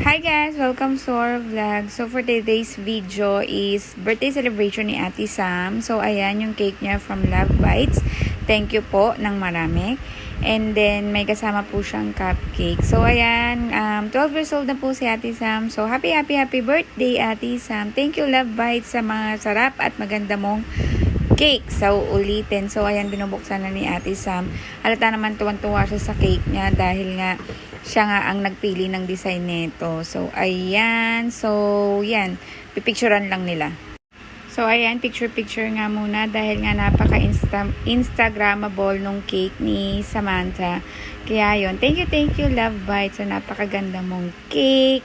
Hi guys! Welcome to our vlog. So for today's video is birthday celebration ni Ate Sam. So ayan yung cake niya from Love Bites. Thank you po ng marami. And then may kasama po siyang cupcake. So ayan, 12 years old na po si Ate Sam. So happy birthday Ate Sam. Thank you Love Bites sa mga sarap at maganda mong cake sa uulitin. So ayan, binubuksan na ni Ate Sam. Halata naman tuwan-tuwa siya sa cake niya dahil nga siya nga ang nagpili ng design nito. So ayan, so yan, pipicturean lang nila. So ayan, picture nga muna dahil nga napaka-instagrammable nung cake ni Samantha. Kaya yun, thank you Love Bites sa napakaganda mong cake.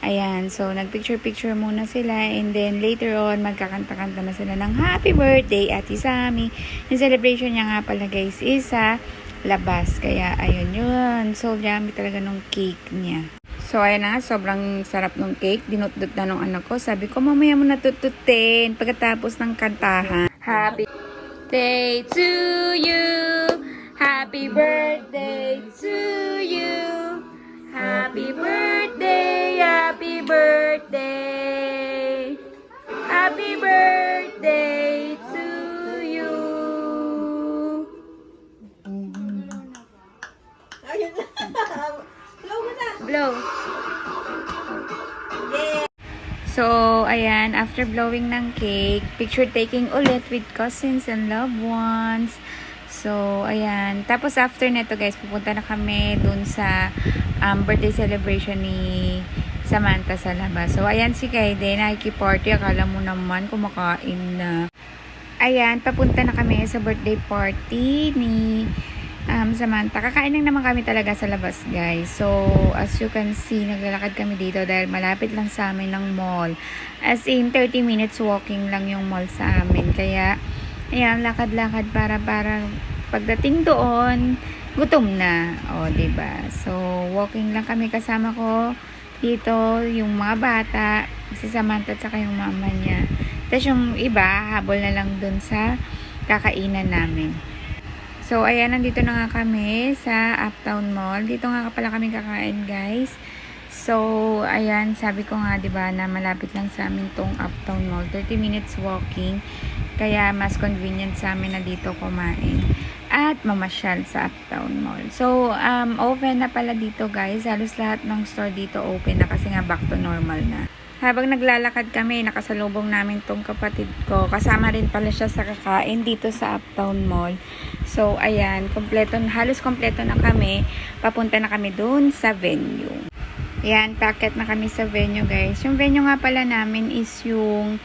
Ayan, so nagpicture muna sila and then later on magkakanta-kanta na sila ng happy birthday Ate Sammy. Yung celebration niya nga pala guys is sa labas. Kaya ayun yun. So yummy talaga nung cake niya. So ayan na, sobrang sarap nung cake. Dinutdut na nung anak ko. Sabi ko mamaya mo natututin pagkatapos ng kantahan. Happy birthday to you. Happy birthday to you. Happy birthday, happy birthday. Happy birthday to you. Blow mo na. Blow. Yeah. So, ayan, after blowing ng cake, picture taking ulit with cousins and loved ones. So, ayan. Tapos after neto guys, pupunta na kami dun sa birthday celebration ni Samantha sa labas. So, ayan si Kaide, nakiki-party. Akala mo naman kumakain na. Ayan, papunta na kami sa birthday party ni Samantha. Kakain lang naman kami talaga sa labas guys. So, as you can see, naglalakad kami dito dahil malapit lang sa amin ng mall. As in, 30 minutes walking lang yung mall sa amin. Kaya, ayan, lakad-lakad para pagdating doon, gutom na. O, diba? So, walking lang kami kasama ko dito, yung mga bata, si Samantha at saka yung mama niya. Tapos yung iba, habol na lang dun sa kakainan namin. So, ayan, nandito na nga kami sa Uptown Mall. Dito nga pala kami kakain, guys. So, ayan, sabi ko nga, diba, na malapit lang sa amin tong Uptown Mall. 30 minutes walking. Kaya, mas convenient sa amin na dito kumain. At mamasyal sa Uptown Mall. So, open na pala dito, guys. Halos lahat ng store dito open na kasi nga back to normal na. Habang naglalakad kami, nakasalubong namin tong kapatid ko. Kasama rin pala siya sa kakain dito sa Uptown Mall. So, ayan, halos kompleto na kami. Papunta na kami dun sa venue. Ayan, packet na kami sa venue, guys. Yung venue nga pala namin is yung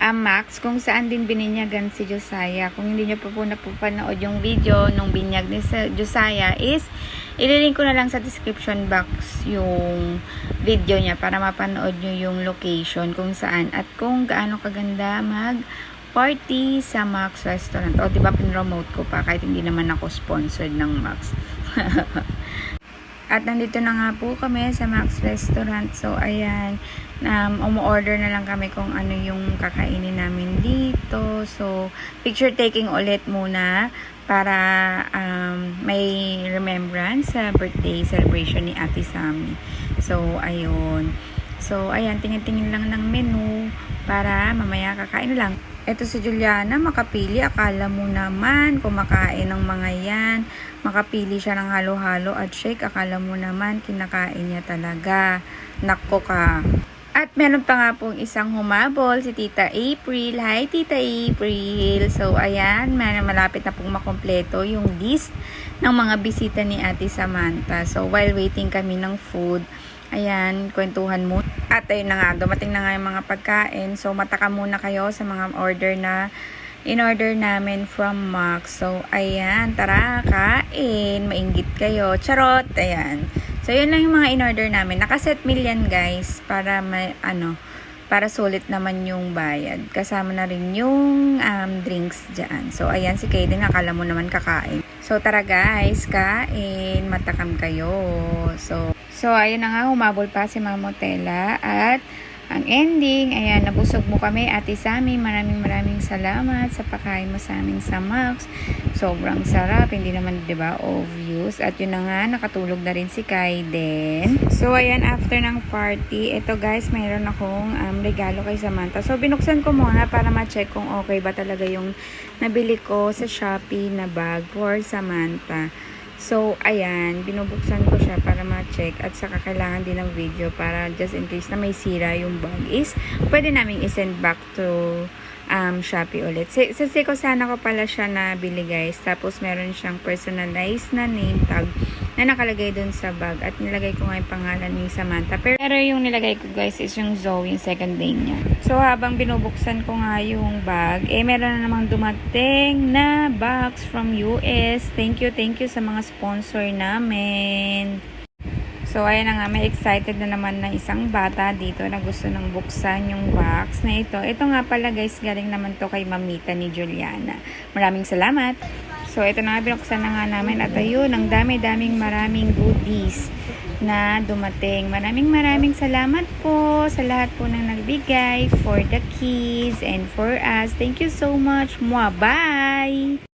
Max, kung saan din bininyagan si Josiah. Kung hindi nyo pa po napapanood yung video nung binyag ni Josiah is ililink ko na lang sa description box yung video niya para mapanood nyo yung location kung saan at kung gaano kaganda mag party sa Max Restaurant. O diba pinromote ko pa kahit hindi naman ako sponsored ng Max. At nandito na nga po kami sa Max Restaurant. So, ayan, umu-order na lang kami kung ano yung kakainin namin dito. So, picture taking ulit muna para may remembrance sa birthday celebration ni Ate Sammy. So, ayun. So, ayan, tingin-tingin lang ng menu para mamaya kakain lang. Ito si Juliana, makapili. Akala mo naman, kumakain ng mga yan. Makapili siya ng halo-halo at shake. Akala mo naman, kinakain niya talaga. Nako ka. At meron pa nga pong isang humabol, si Tita April. Hi, Tita April. So, ayan, malapit na pong makompleto yung list ng mga bisita ni Ate Samantha. So, while waiting kami ng food, ayan, kwentuhan mo. At ayun na nga, dumating na nga yung mga pagkain. So, mataka muna kayo sa mga order na in-order namin from Max. So, ayan, tara, kain. Mainggit kayo. Charot, ayan. So, yun lang yung mga in-order namin. Nakaset meal yan, guys, para para sulit naman yung bayad. Kasama na rin yung drinks dyan. So, ayan, si Kaden, akala mo naman kakain. So, tara guys, kain. Matakam kayo. So, ayun na nga, humabol pa si Mamotela at ang ending, ayan, nabusog mo kami, Ate Sammy. Maraming salamat sa pakain mo sa amin sa Max. Sobrang sarap, hindi naman, 'di ba, obvious. At yun na nga, nakatulog na rin si Kaiden. So, ayan, after ng party, ito guys, mayroon akong regalo kay Samantha. So, binuksan ko muna para ma-check kung okay ba talaga yung nabili ko sa Shopee na bag for Samantha. So, ayan, binubuksan ko siya para ma-check at saka kailangan din ng video para just in case na may sira yung bag is pwede namin i-send back to Shopee ulit. Sa Seiko sana ko pala siya nabili guys. Tapos meron siyang personalized na name tag na nakalagay dun sa bag at nilagay ko nga yung pangalan ni Samantha. Pero yung nilagay ko guys is yung Zoe, yung second name niya. So habang binubuksan ko nga yung bag, meron na namang dumating na box from US. Thank you sa mga sponsor namin. So, ayan na nga, may excited na naman na isang bata dito na gusto nang buksan yung box na ito. Ito nga pala guys, galing naman to kay Mamita ni Juliana. Maraming salamat! So, ito na nga, binuksan na nga namin at ayun, ang maraming goodies na dumating. Maraming salamat po sa lahat po ng nagbigay for the kids and for us. Thank you so much. Bye!